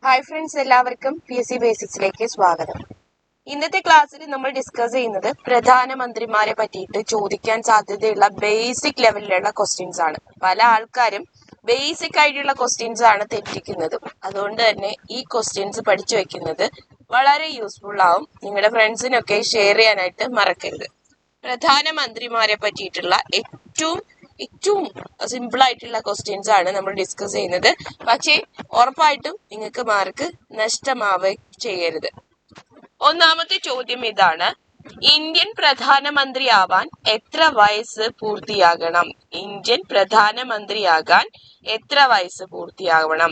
Hi friends, എല്ലാവർക്കും PSC ബേസിക്സിലേക്ക് സ്വാഗതം. ഇന്നത്തെ ക്ലാസ്സിൽ നമ്മൾ ഡിസ്കസ് ചെയ്യുന്നത് പ്രധാനമന്ത്രിമാരെ പറ്റിയിട്ട് ചോദിക്കാൻ സാധ്യതയുള്ള ബേസിക് ലെവലിലുള്ള ക്വസ്റ്റ്യൻസ് ആണ്. പല ആൾക്കാരും ബേസിക് ആയിട്ടുള്ള ക്വസ്റ്റ്യൻസ് ആണ് തെറ്റിക്കുന്നതും. അതുകൊണ്ട് തന്നെ ഈ ക്വസ്റ്റ്യൻസ് പഠിച്ചു വെക്കുന്നത് വളരെ യൂസ്ഫുൾ ആവും. നിങ്ങളുടെ ഫ്രണ്ട്സിനൊക്കെ ഷെയർ ചെയ്യാനായിട്ട് മറക്കരുത്. പ്രധാനമന്ത്രിമാരെ പറ്റിയിട്ടുള്ള ഏറ്റവും സിമ്പിൾ ആയിട്ടുള്ള ക്വസ്റ്റ്യൻസ് ആണ് നമ്മൾ ഡിസ്കസ് ചെയ്യുന്നത്. പക്ഷേ ഉറപ്പായിട്ടും നിങ്ങൾക്ക് മാർക്ക് നഷ്ടമാവുകയും ചെയ്യരുത്. ഒന്നാമത്തെ ചോദ്യം ഇതാണ്: ഇന്ത്യൻ പ്രധാനമന്ത്രിയാവാൻ എത്ര വയസ്സ് പൂർത്തിയാകണം? ഇന്ത്യൻ പ്രധാനമന്ത്രിയാകാൻ എത്ര വയസ്സ് പൂർത്തിയാവണം?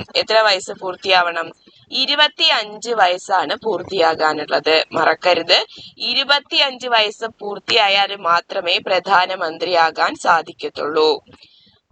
25 വയസ്സാണ് പൂർത്തിയാകാനുള്ളത്. മറക്കരുത്, 25 വയസ്സ് പൂർത്തിയായാൽ മാത്രമേ പ്രധാനമന്ത്രിയാകാൻ സാധിക്കത്തുള്ളൂ.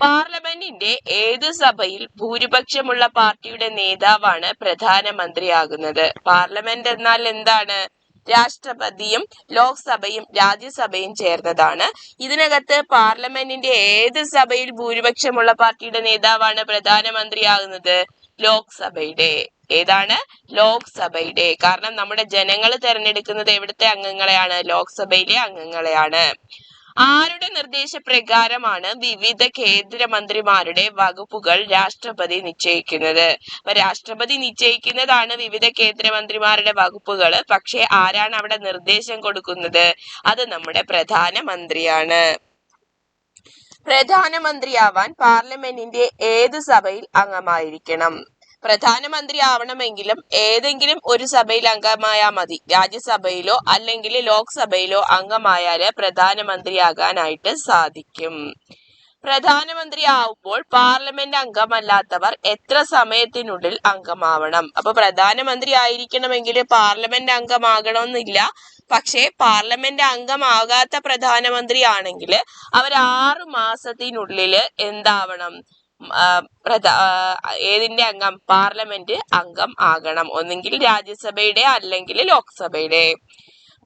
പാർലമെന്റിന്റെ ഏത് സഭയിൽ ഭൂരിപക്ഷമുള്ള പാർട്ടിയുടെ നേതാവാണ് പ്രധാനമന്ത്രിയാകുന്നത്? പാർലമെന്റ് എന്നാൽ എന്താണ്? രാഷ്ട്രപതിയും ലോക്സഭയും രാജ്യസഭയും ചേർന്നതാണ്. ഇതിനകത്ത് പാർലമെന്റിന്റെ ഏത് സഭയിൽ ഭൂരിപക്ഷമുള്ള പാർട്ടിയുടെ നേതാവാണ് പ്രധാനമന്ത്രിയാകുന്നത്? ലോക്സഭയുടെ. ഏതാണ്? ലോക്സഭയുടെ. കാരണം നമ്മുടെ ജനങ്ങൾ തെരഞ്ഞെടുക്കുന്നത് എവിടുത്തെ അംഗങ്ങളെയാണ്? ലോക്സഭയിലെ അംഗങ്ങളെയാണ്. ആരുടെ നിർദ്ദേശപ്രകാരമാണ് വിവിധ കേന്ദ്രമന്ത്രിമാരുടെ വകുപ്പുകൾ രാഷ്ട്രപതി നിശ്ചയിക്കുന്നത്? അപ്പൊ രാഷ്ട്രപതി നിശ്ചയിക്കുന്നതാണ് വിവിധ കേന്ദ്രമന്ത്രിമാരുടെ വകുപ്പുകൾ. പക്ഷെ ആരാണ് അവിടെ നിർദ്ദേശം കൊടുക്കുന്നത്? അത് നമ്മുടെ പ്രധാനമന്ത്രിയാണ്. പ്രധാനമന്ത്രിയാവാൻ പാർലമെന്റിന്റെ ഏത് സഭയിൽ അംഗമായിരിക്കണം? പ്രധാനമന്ത്രി ആവണമെങ്കിലും ഏതെങ്കിലും ഒരു സഭയിൽ അംഗമായാൽ മതി. രാജ്യസഭയിലോ അല്ലെങ്കിൽ ലോക്സഭയിലോ അംഗമായാല് പ്രധാനമന്ത്രിയാകാനായിട്ട് സാധിക്കും. പ്രധാനമന്ത്രി ആവുമ്പോൾ പാർലമെന്റ് അംഗമല്ലാത്തവർ എത്ര സമയത്തിനുള്ളിൽ അംഗമാവണം? അപ്പൊ പ്രധാനമന്ത്രി ആയിരിക്കണമെങ്കിൽ പാർലമെന്റ് അംഗമാകണമെന്നില്ല. പക്ഷേ പാർലമെന്റ് അംഗമാകാത്ത പ്രധാനമന്ത്രി ആണെങ്കിൽ അവർ 6 മാസത്തിനുള്ളിൽ എന്താവണം? ഏതിന്റെ അംഗം? പാർലമെന്റ് അംഗം ആകണം. ഒന്നെങ്കിൽ രാജ്യസഭയുടെ അല്ലെങ്കിൽ ലോക്സഭയുടെ.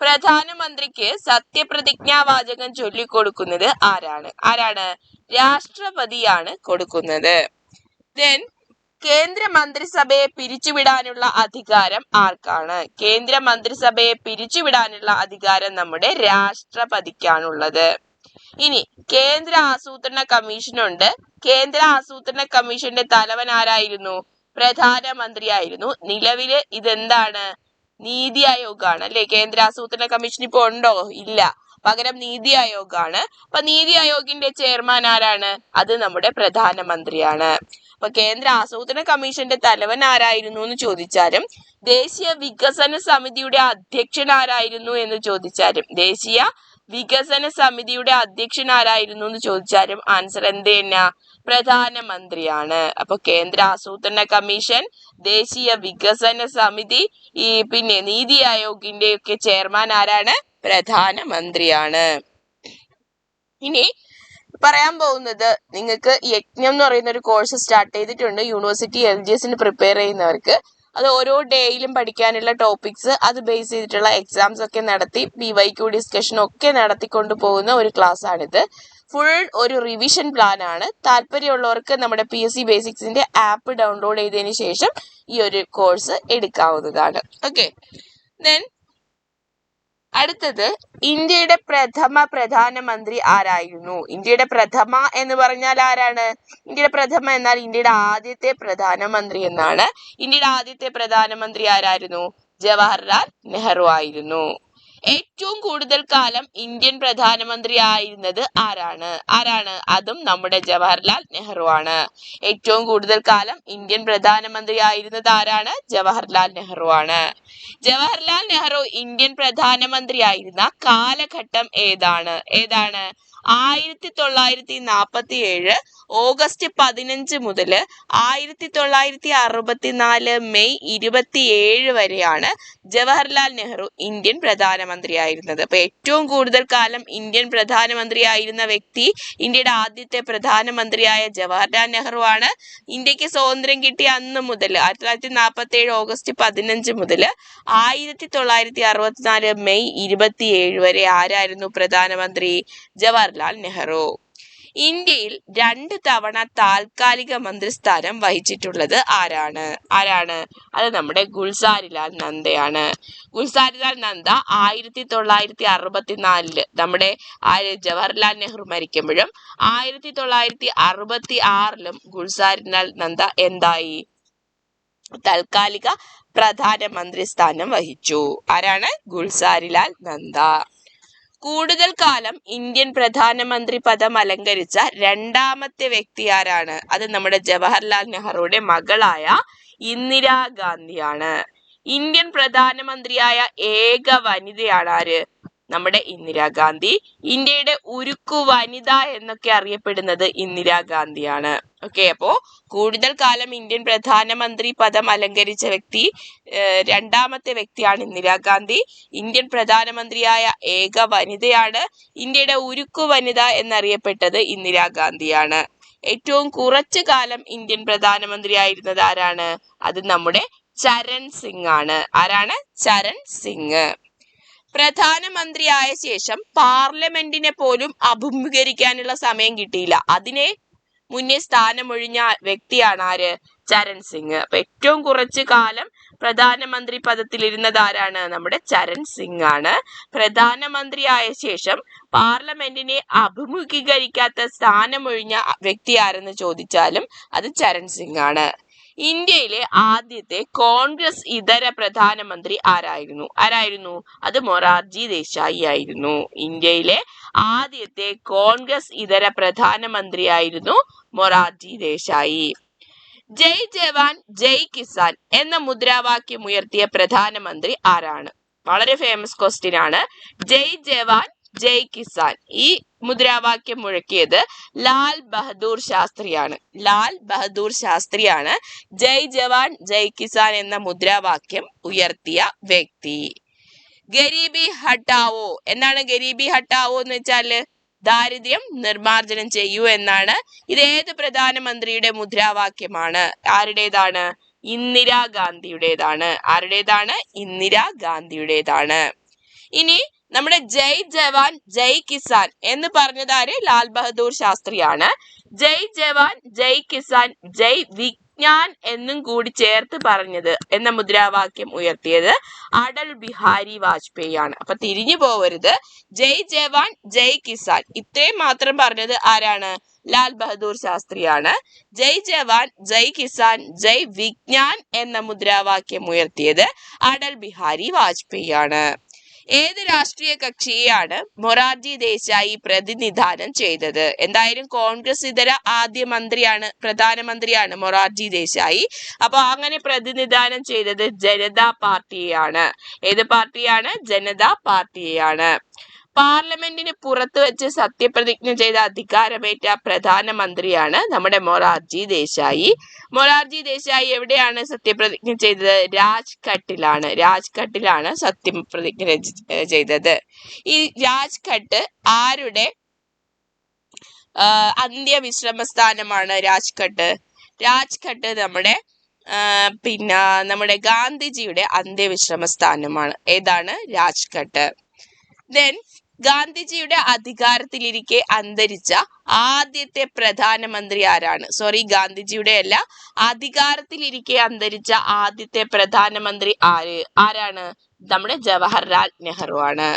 പ്രധാനമന്ത്രിക്ക് സത്യപ്രതിജ്ഞാവാചകം ചൊല്ലിക്കൊടുക്കുന്നത് ആരാണ്? രാഷ്ട്രപതിയാണ് കൊടുക്കുന്നത്. ദെൻ കേന്ദ്ര മന്ത്രിസഭയെ പിരിച്ചുവിടാനുള്ള അധികാരം ആർക്കാണ്? കേന്ദ്ര മന്ത്രിസഭയെ പിരിച്ചുവിടാനുള്ള അധികാരം നമ്മുടെ രാഷ്ട്രപതിക്കാണുള്ളത്. ഇനി കേന്ദ്ര ആസൂത്രണ കമ്മീഷനുണ്ട്. കേന്ദ്ര ആസൂത്രണ കമ്മീഷന്റെ തലവൻ ആരായിരുന്നു? പ്രധാനമന്ത്രിയായിരുന്നു. നിലവില് ഇതെന്താണ്? നീതി ആയോഗാണ് അല്ലെ? കേന്ദ്ര ആസൂത്രണ കമ്മീഷൻ ഇപ്പൊ ഉണ്ടോ? ഇല്ല. പകരം നീതി ആയോഗാണ്. അപ്പൊ നീതി ആയോഗിന്റെ ചെയർമാൻ ആരാണ്? അത് നമ്മുടെ പ്രധാനമന്ത്രിയാണ്. അപ്പൊ കേന്ദ്ര ആസൂത്രണ കമ്മീഷന്റെ തലവൻ ആരായിരുന്നു എന്ന് ചോദിച്ചാലും, ദേശീയ വികസന സമിതിയുടെ അധ്യക്ഷൻ ആരായിരുന്നു എന്ന് ചോദിച്ചാലും, ദേശീയ വികസന സമിതിയുടെ അധ്യക്ഷൻ ആരായിരുന്നു എന്ന് ചോദിച്ചാലും ആൻസർ എന്ത് തന്നെ? പ്രധാനമന്ത്രിയാണ്. അപ്പൊ കേന്ദ്ര ആസൂത്രണ കമ്മീഷൻ, ദേശീയ വികസന സമിതി, പിന്നെ നീതി ആയോഗിന്റെ ഒക്കെ ചെയർമാൻ ആരാണ്? പ്രധാനമന്ത്രിയാണ്. ഇനി പറയാൻ പോകുന്നത്, നിങ്ങൾക്ക് യജ്ഞം എന്ന് പറയുന്ന ഒരു കോഴ്സ് സ്റ്റാർട്ട് ചെയ്തിട്ടുണ്ട് യൂണിവേഴ്സിറ്റി LGSന് പ്രിപ്പയർ ചെയ്യുന്നവർക്ക്. അത് ഓരോ ഡേയിലും പഠിക്കാനുള്ള ടോപ്പിക്സ്, അത് ബേസ് ചെയ്തിട്ടുള്ള എക്സാംസ് ഒക്കെ നടത്തി PYQ ഡിസ്കഷൻ ഒക്കെ നടത്തിക്കൊണ്ട് പോകുന്ന ഒരു ക്ലാസ് ആണിത്. ഫുൾ ഒരു റിവിഷൻ പ്ലാൻ ആണ്. താല്പര്യമുള്ളവർക്ക് നമ്മുടെ PSC ബേസിക്സിന്റെ ആപ്പ് ഡൗൺലോഡ് ചെയ്തതിന് ശേഷം ഈ ഒരു കോഴ്സ് എടുക്കാവുന്നതാണ്. ഓക്കെ. ദെൻ അടുത്തത്, ഇന്ത്യയുടെ പ്രഥമ പ്രധാനമന്ത്രി ആരായിരുന്നു? ഇന്ത്യയുടെ പ്രഥമ എന്ന് പറഞ്ഞാൽ ആരാണ്? ഇന്ത്യയുടെ പ്രഥമ എന്നാൽ ഇന്ത്യയുടെ ആദ്യത്തെ പ്രധാനമന്ത്രി എന്നാണ്. ഇന്ത്യയുടെ ആദ്യത്തെ പ്രധാനമന്ത്രി ആരായിരുന്നു? ജവഹർലാൽ നെഹ്റു ആയിരുന്നു. ഏറ്റവും കൂടുതൽ കാലം ഇന്ത്യൻ പ്രധാനമന്ത്രി ആയിരുന്നത് ആരാണ്? അതും നമ്മുടെ ജവഹർലാൽ നെഹ്റു ആണ്. ഏറ്റവും കൂടുതൽ കാലം ഇന്ത്യൻ പ്രധാനമന്ത്രി ആയിരുന്നത് ആരാണ്? ജവഹർലാൽ നെഹ്റു ആണ്. ജവഹർലാൽ നെഹ്റു ഇന്ത്യൻ പ്രധാനമന്ത്രി ആയിരുന്ന കാലഘട്ടം ഏതാണ്? 1947 ഓഗസ്റ്റ് 15 മുതൽ 1964 മെയ് 27 വരെയാണ് ജവഹർലാൽ നെഹ്റു ഇന്ത്യൻ പ്രധാനമന്ത്രി ആയിരുന്നത്. അപ്പൊ ഏറ്റവും കൂടുതൽ കാലം ഇന്ത്യൻ പ്രധാനമന്ത്രി ആയിരുന്ന വ്യക്തി ഇന്ത്യയുടെ ആദ്യത്തെ പ്രധാനമന്ത്രിയായ ജവഹർലാൽ നെഹ്റു ആണ്. ഇന്ത്യക്ക് സ്വാതന്ത്ര്യം കിട്ടിയ അന്ന് മുതൽ 1947 ഓഗസ്റ്റ് 15 മുതൽ 1964 മെയ് 27 വരെ ആരായിരുന്നു പ്രധാനമന്ത്രി? ജവഹർലാൽ നെഹ്റു. ഇന്ത്യയിൽ 2 തവണ താൽക്കാലിക മന്ത്രിസ്ഥാനം വഹിച്ചിട്ടുള്ളത് ആരാണ്? അത് നമ്മുടെ ഗുൽസാരിലാൽ നന്ദയാണ്. ഗുൽസാരിലാൽ നന്ദ 1964 നമ്മുടെ ജവഹർലാൽ നെഹ്റു മരിക്കുമ്പോഴും 1966 ഗുൽസാരിലാൽ നന്ദ എന്തായി? താൽക്കാലിക പ്രധാനമന്ത്രി സ്ഥാനം വഹിച്ചു. ആരാണ്? ഗുൽസാരിലാൽ നന്ദ. കൂടുതൽ കാലം ഇന്ത്യൻ പ്രധാനമന്ത്രി പദം അലങ്കരിച്ച 2ാമത്തെ വ്യക്തി ആരാണ്? അത് നമ്മുടെ ജവഹർലാൽ നെഹ്റുയുടെ മകളായ ഇന്ദിരാഗാന്ധിയാണ്. ഇന്ത്യൻ പ്രധാനമന്ത്രിയായ ഏക വനിതയാണ് ആര്? നമ്മുടെ ഇന്ദിരാഗാന്ധി. ഇന്ത്യയുടെ ഉരുക്കു വനിത എന്നൊക്കെ അറിയപ്പെടുന്നത് ഇന്ദിരാഗാന്ധിയാണ്. ഓക്കെ, അപ്പോ കൂടുതൽ കാലം ഇന്ത്യൻ പ്രധാനമന്ത്രി പദം അലങ്കരിച്ച വ്യക്തി 2ാമത്തെ വ്യക്തിയാണ് ഇന്ദിരാഗാന്ധി. ഇന്ത്യൻ പ്രധാനമന്ത്രിയായ ഏക വനിതയാണ്. ഇന്ത്യയുടെ ഉരുക്കു വനിത എന്നറിയപ്പെട്ടത് ഇന്ദിരാഗാന്ധിയാണ്. ഏറ്റവും കുറച്ചു കാലം ഇന്ത്യൻ പ്രധാനമന്ത്രി ആയിരുന്നത് ആരാണ്? അത് നമ്മുടെ ചരൺ സിംഗ് ആണ്. ആരാണ്? ചരൺ സിംഗ്. പ്രധാനമന്ത്രിയായ ശേഷം പാർലമെന്റിനെ പോലും അഭിമുഖീകരിക്കാനുള്ള സമയം കിട്ടിയില്ല. അതിനെ മുന്നേ സ്ഥാനമൊഴിഞ്ഞ വ്യക്തിയാണ് ആര്? ചരൺ സിംഗ്. അപ്പൊ ഏറ്റവും കുറച്ചു കാലം പ്രധാനമന്ത്രി പദത്തിലിരുന്നത് ആരാണ്? നമ്മുടെ ചരൺ സിംഗ് ആണ്. പ്രധാനമന്ത്രിയായ ശേഷം പാർലമെന്റിനെ അഭിമുഖീകരിക്കാത്ത സ്ഥാനമൊഴിഞ്ഞ വ്യക്തി ആരെന്ന് ചോദിച്ചാലും അത് ചരൺ സിംഗ് ആണ്. ഇന്ത്യയിലെ ആദ്യത്തെ കോൺഗ്രസ് ഇതര പ്രധാനമന്ത്രി ആരായിരുന്നു? അത് മൊറാർജി ദേശായി ആയിരുന്നു. ഇന്ത്യയിലെ ആദ്യത്തെ കോൺഗ്രസ് ഇതര പ്രധാനമന്ത്രിയായിരുന്നു മൊറാർജി ദേശായി. ജയ് ജവാൻ ജയ് കിസാൻ എന്ന മുദ്രാവാക്യം ഉയർത്തിയ പ്രധാനമന്ത്രി ആരാണ്? വളരെ ഫേമസ് ക്വസ്റ്റ്യൻ ആണ്. ജയ് ജവാൻ ജയ് കിസാൻ ഈ മുദ്രാവാക്യം മുഴക്കിയത് ലാൽ ബഹദൂർ ശാസ്ത്രിയാണ്. ജയ് ജവാൻ ജയ് കിസാൻ എന്ന മുദ്രാവാക്യം ഉയർത്തിയ വ്യക്തി. ഗരീബി ഹട്ടാവോ. എന്താണ് ഗരീബി ഹട്ടാവോ എന്ന് വെച്ചാല്? ദാരിദ്ര്യം നിർമാർജനം ചെയ്യൂ എന്നാണ്. ഇത് ഏത് പ്രധാനമന്ത്രിയുടെ മുദ്രാവാക്യമാണ്? ആരുടേതാണ്? ഇന്ദിരാഗാന്ധിയുടേതാണ്. ആരുടേതാണ്? ഇന്ദിരാഗാന്ധിയുടേതാണ്. ഇനി നമ്മുടെ ജയ് ജവാൻ ജയ് കിസാൻ എന്ന് പറഞ്ഞത് ആര്? ലാൽ ബഹദൂർ ശാസ്ത്രിയാണ്. ജയ് ജവാൻ ജയ് കിസാൻ ജയ് വിജ്ഞാൻ എന്നും കൂടി ചേർത്ത് പറഞ്ഞത് എന്ന മുദ്രാവാക്യം ഉയർത്തിയത് അടൽ ബിഹാരി വാജ്പേയി ആണ്. അപ്പൊ തിരിഞ്ഞു പോവരുത്. ജയ് ജവാൻ ജയ് കിസാൻ ഇത്രയും മാത്രം പറഞ്ഞത് ആരാണ്? ലാൽ ബഹദൂർ ശാസ്ത്രിയാണ്. ജയ് ജവാൻ ജയ് കിസാൻ ജയ് വിജ്ഞാൻ എന്ന മുദ്രാവാക്യം ഉയർത്തിയത് അടൽ ബിഹാരി വാജ്പേയി ആണ്. ഏത് രാഷ്ട്രീയ കക്ഷിയെയാണ് മൊറാർജി ദേശായി പ്രതിനിധാനം ചെയ്തത്? എന്തായാലും കോൺഗ്രസ് ഇതര ആദ്യ പ്രധാനമന്ത്രിയാണ് മൊറാർജി ദേശായി. അപ്പൊ അങ്ങനെ പ്രതിനിധാനം ചെയ്തത് ജനതാ പാർട്ടിയെയാണ്. ഏത് പാർട്ടിയാണ്? ജനതാ പാർട്ടിയെയാണ്. പാർലമെന്റിന് പുറത്ത് വെച്ച് സത്യപ്രതിജ്ഞ ചെയ്ത അധികാരമേറ്റ പ്രധാനമന്ത്രിയാണ് നമ്മുടെ മൊറാർജി ദേശായി. മൊറാർജി ദേശായി എവിടെയാണ് സത്യപ്രതിജ്ഞ ചെയ്തത്? രാജ്ഘട്ടിലാണ് സത്യപ്രതിജ്ഞ ചെയ്തത്. ഈ രാജ്ഘട്ട് ആരുടെ അന്ത്യവിശ്രമ സ്ഥാനമാണ്? രാജ്ഘട്ട് നമ്മുടെ ഗാന്ധിജിയുടെ അന്ത്യവിശ്രമ സ്ഥാനമാണ്. ഏതാണ്? രാജ്ഘട്ട്. ദെൻ ഗാന്ധിജിയുടെ അധികാരത്തിലിരിക്കെ അന്തരിച്ച ആദ്യത്തെ പ്രധാനമന്ത്രി ആരാണ്? ഗാന്ധിജിയുടെ അല്ല, അധികാരത്തിലിരിക്കെ അന്തരിച്ച ആദ്യത്തെ പ്രധാനമന്ത്രി ആരാണ്? നമ്മുടെ ജവഹർലാൽ നെഹ്റു ആണ്.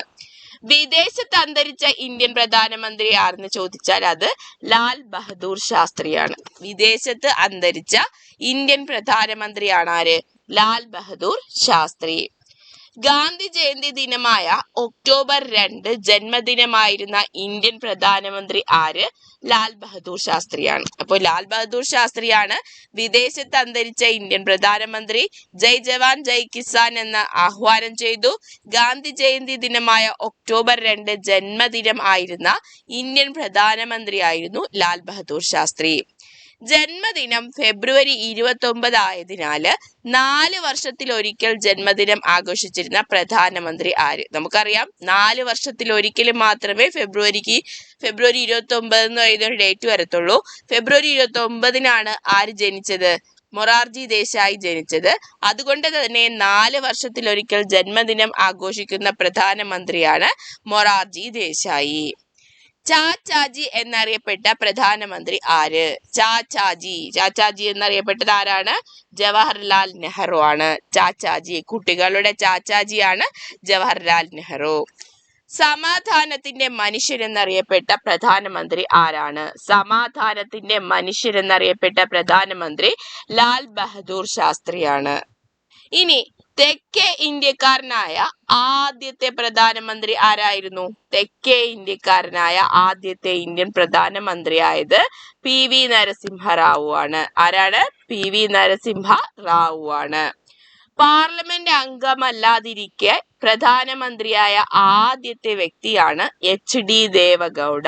വിദേശത്ത് അന്തരിച്ച ഇന്ത്യൻ പ്രധാനമന്ത്രി ആരെന്ന് ചോദിച്ചാൽ അത് ലാൽ ബഹദൂർ ശാസ്ത്രിയാണ്. വിദേശത്ത് അന്തരിച്ച ഇന്ത്യൻ പ്രധാനമന്ത്രിയാണ് ആര്? ലാൽ ബഹദൂർ ശാസ്ത്രി. ഗാന്ധി ജയന്തി ദിനമായ ഒക്ടോബർ 2 ജന്മദിനമായിരുന്ന ഇന്ത്യൻ പ്രധാനമന്ത്രി ആര്? ലാൽ ബഹദൂർ ശാസ്ത്രിയാണ്. അപ്പോൾ ലാൽ ബഹദൂർ ശാസ്ത്രിയാണ് വിദേശത്ത് അന്തരിച്ച ഇന്ത്യൻ പ്രധാനമന്ത്രി. ജയ് ജവാൻ ജയ് കിസാൻ എന്ന ആഹ്വാനം ചെയ്തു. ഗാന്ധി ജയന്തി ദിനമായ ഒക്ടോബർ 2 ജന്മദിനം ആയിരുന്ന ഇന്ത്യൻ പ്രധാനമന്ത്രിയായിരുന്നു ലാൽ ബഹദൂർ ശാസ്ത്രി. ജന്മദിനം ഫെബ്രുവരി 29 ആയതിനാല് 4 വർഷത്തിലൊരിക്കൽ ജന്മദിനം ആഘോഷിച്ചിരുന്ന പ്രധാനമന്ത്രി ആര്? നമുക്കറിയാം 4 വർഷത്തിലൊരിക്കലും മാത്രമേ ഫെബ്രുവരി 29 എന്ന് പറയുന്ന ഒരു ഡേറ്റ് വരത്തുള്ളൂ. ഫെബ്രുവരി 29-നാണ് ആര് ജനിച്ചത്? മൊറാർജി ദേശായി ജനിച്ചത്. അതുകൊണ്ട് തന്നെ 4 വർഷത്തിലൊരിക്കൽ ജന്മദിനം ആഘോഷിക്കുന്ന പ്രധാനമന്ത്രിയാണ് മൊറാർജി ദേശായി. ചാച്ചാജി എന്നറിയപ്പെട്ട പ്രധാനമന്ത്രി ആര്? ചാച്ചാജി എന്നറിയപ്പെട്ടത് ആരാണ്? ജവഹർലാൽ നെഹ്റു ആണ്. ചാച്ചാജി, കുട്ടികളുടെ ചാച്ചാജിയാണ് ജവഹർലാൽ നെഹ്റു. സമാധാനത്തിന്റെ മനുഷ്യൻ എന്നറിയപ്പെട്ട പ്രധാനമന്ത്രി ആരാണ്? സമാധാനത്തിന്റെ മനുഷ്യൻ എന്നറിയപ്പെട്ട പ്രധാനമന്ത്രി ലാൽ ബഹദൂർ ശാസ്ത്രിയാണ്. ഇനി തെക്കേ ഇന്ത്യക്കാരനായ ആദ്യത്തെ പ്രധാനമന്ത്രി ആരായിരുന്നു? തെക്കേ ഇന്ത്യക്കാരനായ ആദ്യത്തെ ഇന്ത്യൻ പ്രധാനമന്ത്രിയായത് PV നരസിംഹറാവു ആണ്. ആരാണ്? PV നരസിംഹറാവു ആണ്. പാർലമെന്റ് അംഗമല്ലാതിരിക്കെ പ്രധാനമന്ത്രിയായ ആദ്യത്തെ വ്യക്തിയാണ് HD ദേവഗൌഡ.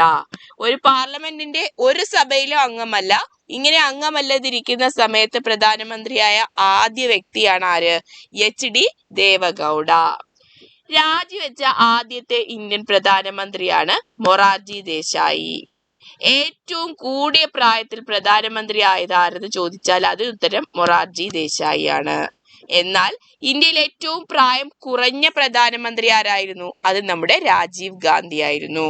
ഒരു പാർലമെന്റിന്റെ ഒരു സഭയിലും അംഗമല്ല. ഇങ്ങനെ അംഗമല്ലാതിരിക്കുന്ന സമയത്ത് പ്രധാനമന്ത്രിയായ ആദ്യ വ്യക്തിയാണ് ആര്? HD ദേവഗൌഡ. രാജിവെച്ച ആദ്യത്തെ ഇന്ത്യൻ പ്രധാനമന്ത്രിയാണ് മൊറാർജി ദേശായി. ഏറ്റവും കൂടിയ പ്രായത്തിൽ പ്രധാനമന്ത്രി ആയത് ആരെന്ന് ചോദിച്ചാൽ അത് ഉത്തരം മൊറാർജി ദേശായി ആണ്. എന്നാൽ ഇന്ത്യയിൽ ഏറ്റവും പ്രായം കുറഞ്ഞ പ്രധാനമന്ത്രി ആരായിരുന്നു? അത് നമ്മുടെ രാജീവ് ഗാന്ധി ആയിരുന്നു.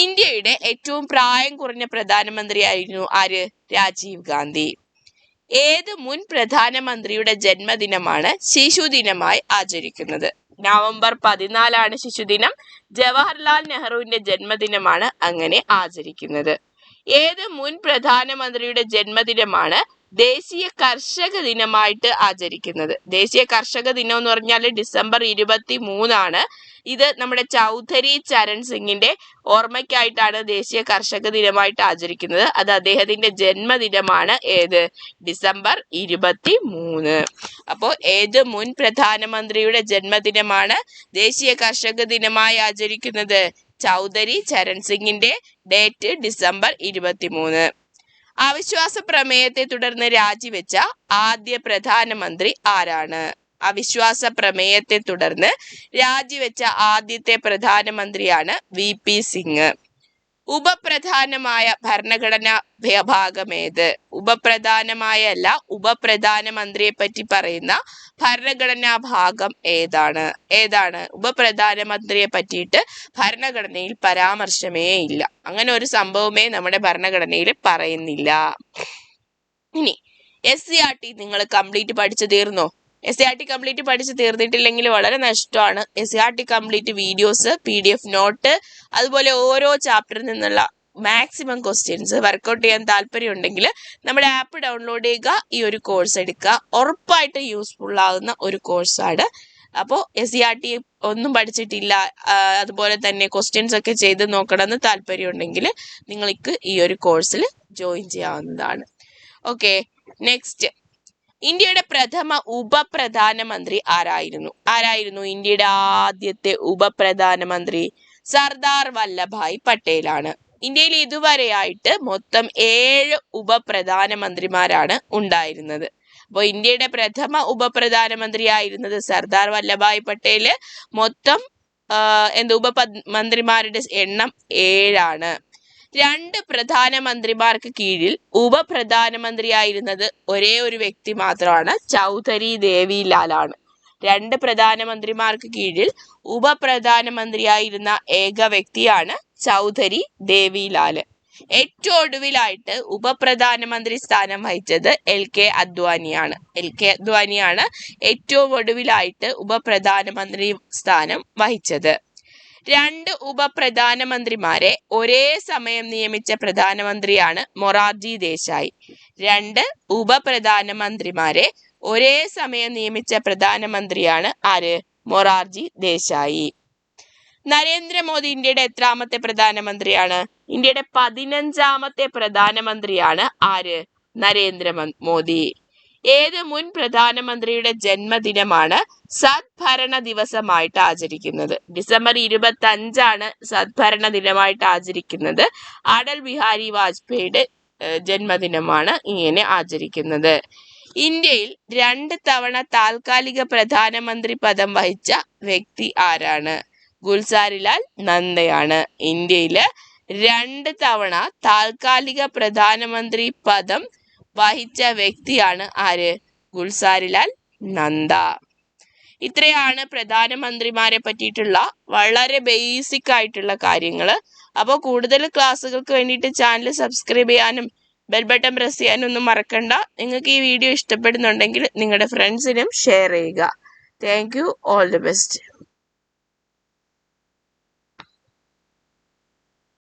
ഇന്ത്യയുടെ ഏറ്റവും പ്രായം കുറഞ്ഞ പ്രധാനമന്ത്രി ആയിരുന്നു ആര്? രാജീവ് ഗാന്ധി. ഏത് മുൻ പ്രധാനമന്ത്രിയുടെ ജന്മദിനമാണ് ശിശുദിനമായി ആചരിക്കുന്നത്? നവംബർ 14 ശിശുദിനം. ജവഹർലാൽ നെഹ്റുവിന്റെ ജന്മദിനമാണ് അങ്ങനെ ആചരിക്കുന്നത്. ഏത് മുൻ പ്രധാനമന്ത്രിയുടെ ജന്മദിനമാണ് ദേശീയ കർഷക ദിനമായിട്ട് ആചരിക്കുന്നത്? ദേശീയ കർഷക ദിനം എന്ന് പറഞ്ഞാൽ ഡിസംബർ 23 ഇത് നമ്മുടെ ചൗധരി ചരൺ സിംഗിന്റെ ഓർമ്മയ്ക്കായിട്ടാണ് ദേശീയ കർഷക ദിനമായിട്ട് ആചരിക്കുന്നത്. അത് അദ്ദേഹത്തിന്റെ ജന്മദിനമാണ്. ഏത്? ഡിസംബർ 23. അപ്പോൾ ഏത് മുൻ പ്രധാനമന്ത്രിയുടെ ജന്മദിനമാണ് ദേശീയ കർഷക ദിനമായി ആചരിക്കുന്നത്? ചൗധരി ചരൺ സിംഗിന്റെ ഡേറ്റ് ഡിസംബർ 23. അവിശ്വാസ പ്രമേയത്തെ തുടർന്ന് രാജിവെച്ച ആദ്യ പ്രധാനമന്ത്രി ആരാണ്? അവിശ്വാസ പ്രമേയത്തെ തുടർന്ന് രാജിവെച്ച ആദ്യത്തെ പ്രധാനമന്ത്രിയാണ് VP സിംഗ്. ഉപപ്രധാനമായ ഭരണഘടനാ ഭാഗമേത്? ഉപപ്രധാനമായല്ല, ഉപപ്രധാനമന്ത്രിയെ പറ്റി പറയുന്ന ഭരണഘടനാ ഭാഗം ഏതാണ്? ഉപപ്രധാനമന്ത്രിയെ പറ്റിയിട്ട് ഭരണഘടനയിൽ പരാമർശമേ ഇല്ല. അങ്ങനെ ഒരു സംഭവമേ നമ്മുടെ ഭരണഘടനയിൽ പറയുന്നില്ല. ഇനി SCRT നിങ്ങൾ കംപ്ലീറ്റ് പഠിച്ചു തീർന്നോ? SCRT കംപ്ലീറ്റ് പഠിച്ചു തീർന്നിട്ടില്ലെങ്കിൽ വളരെ നഷ്ടമാണ്. SCRT complete videos, PDF note, അതുപോലെ ഓരോ ചാപ്റ്ററിൽ നിന്നുള്ള മാക്സിമം ക്വസ്റ്റ്യൻസ് വർക്കൗട്ട് ചെയ്യാൻ താല്പര്യം ഉണ്ടെങ്കിൽ നമ്മുടെ ആപ്പ് ഡൗൺലോഡ് ചെയ്യുക, ഈ ഒരു കോഴ്സ് എടുക്കുക. ഉറപ്പായിട്ട് യൂസ്ഫുൾ ആകുന്ന ഒരു കോഴ്സാണ്. അപ്പോൾ SCRT ഒന്നും പഠിച്ചിട്ടില്ല, അതുപോലെ തന്നെ ക്വസ്റ്റ്യൻസ് ഒക്കെ ചെയ്ത് നോക്കണമെന്ന് താല്പര്യം ഉണ്ടെങ്കിൽ നിങ്ങൾക്ക് ഈ ഒരു കോഴ്സിൽ ജോയിൻ ചെയ്യാവുന്നതാണ്. Okay, next. ഇന്ത്യയുടെ പ്രഥമ ഉപപ്രധാനമന്ത്രി ആരായിരുന്നു? ഇന്ത്യയുടെ ആദ്യത്തെ ഉപപ്രധാനമന്ത്രി സർദാർ വല്ലഭായ് പട്ടേലാണ്. ഇന്ത്യയിൽ ഇതുവരെയായിട്ട് മൊത്തം 7 ഉപപ്രധാനമന്ത്രിമാരാണ് ഉണ്ടായിരുന്നത്. അപ്പോൾ ഇന്ത്യയുടെ പ്രഥമ ഉപപ്രധാനമന്ത്രി ആയിരുന്നത് സർദാർ വല്ലഭായ് പട്ടേല്. മൊത്തം ഉപമന്ത്രിമാരുടെ എണ്ണം 7. 2 പ്രധാനമന്ത്രിമാർക്ക് കീഴിൽ ഉപപ്രധാനമന്ത്രിയായിരുന്നത് ഒരേ ഒരു വ്യക്തി മാത്രമാണ്, ചൗധരി ദേവിലാലാണ്. 2 പ്രധാനമന്ത്രിമാർക്ക് കീഴിൽ ഉപപ്രധാനമന്ത്രിയായിരുന്ന ഏക വ്യക്തിയാണ് ചൗധരി ദേവിലാല്. ഏറ്റവും ഒടുവിലായിട്ട് ഉപപ്രധാനമന്ത്രി സ്ഥാനം വഹിച്ചത് LK അദ്വാനിയാണ്. ഏറ്റവും ഒടുവിലായിട്ട് ഉപപ്രധാനമന്ത്രി സ്ഥാനം വഹിച്ചത്. 2 ഉപപ്രധാനമന്ത്രിമാരെ ഒരേ സമയം നിയമിച്ച പ്രധാനമന്ത്രിയാണ് മൊറാർജി ദേശായി. 2 ഉപപ്രധാനമന്ത്രിമാരെ ഒരേ സമയം നിയമിച്ച പ്രധാനമന്ത്രിയാണ് ആര്? മൊറാർജി ദേശായി. നരേന്ദ്രമോദി ഇന്ത്യയുടെ എത്രാമത്തെ പ്രധാനമന്ത്രിയാണ്? ഇന്ത്യയുടെ 15ാമത്തെ പ്രധാനമന്ത്രിയാണ് ആര്? നരേന്ദ്രമോദി. ഏത് മുൻ പ്രധാനമന്ത്രിയുടെ ജന്മദിനമാണ് സദ്ഭരണ ദിവസമായിട്ട് ആചരിക്കുന്നത്? ഡിസംബർ 25 സദ്ഭരണ ദിനമായിട്ട് ആചരിക്കുന്നത്. അടൽ ബിഹാരി വാജ്പേയിയുടെ ജന്മദിനമാണ് ഇങ്ങനെ ആചരിക്കുന്നത്. ഇന്ത്യയിൽ 2 തവണ താൽക്കാലിക പ്രധാനമന്ത്രി പദം വഹിച്ച വ്യക്തി ആരാണ്? ഗുൽസാരിലാൽ നന്ദയാണ്. ഇന്ത്യയിൽ 2 തവണ താൽക്കാലിക പ്രധാനമന്ത്രി പദം വഹിച്ച വ്യക്തിയാണ് ആര്? ഗുൽസാരിലാൽ നന്ദ. ഇത്രയാണ് പ്രധാനമന്ത്രിമാരെ പറ്റിയിട്ടുള്ള വളരെ ബേസിക് ആയിട്ടുള്ള കാര്യങ്ങൾ. അപ്പോൾ കൂടുതൽ ക്ലാസ്സുകൾക്ക് വേണ്ടിയിട്ട് ചാനൽ സബ്സ്ക്രൈബ് ചെയ്യാനും ബെൽ ബട്ടൺ പ്രസ് ചെയ്യാനും ഒന്നും മറക്കണ്ട. നിങ്ങൾക്ക് ഈ വീഡിയോ ഇഷ്ടപ്പെടുന്നുണ്ടെങ്കിൽ നിങ്ങളുടെ ഫ്രണ്ട്സിനും ഷെയർ ചെയ്യുക. Thank you. All the best.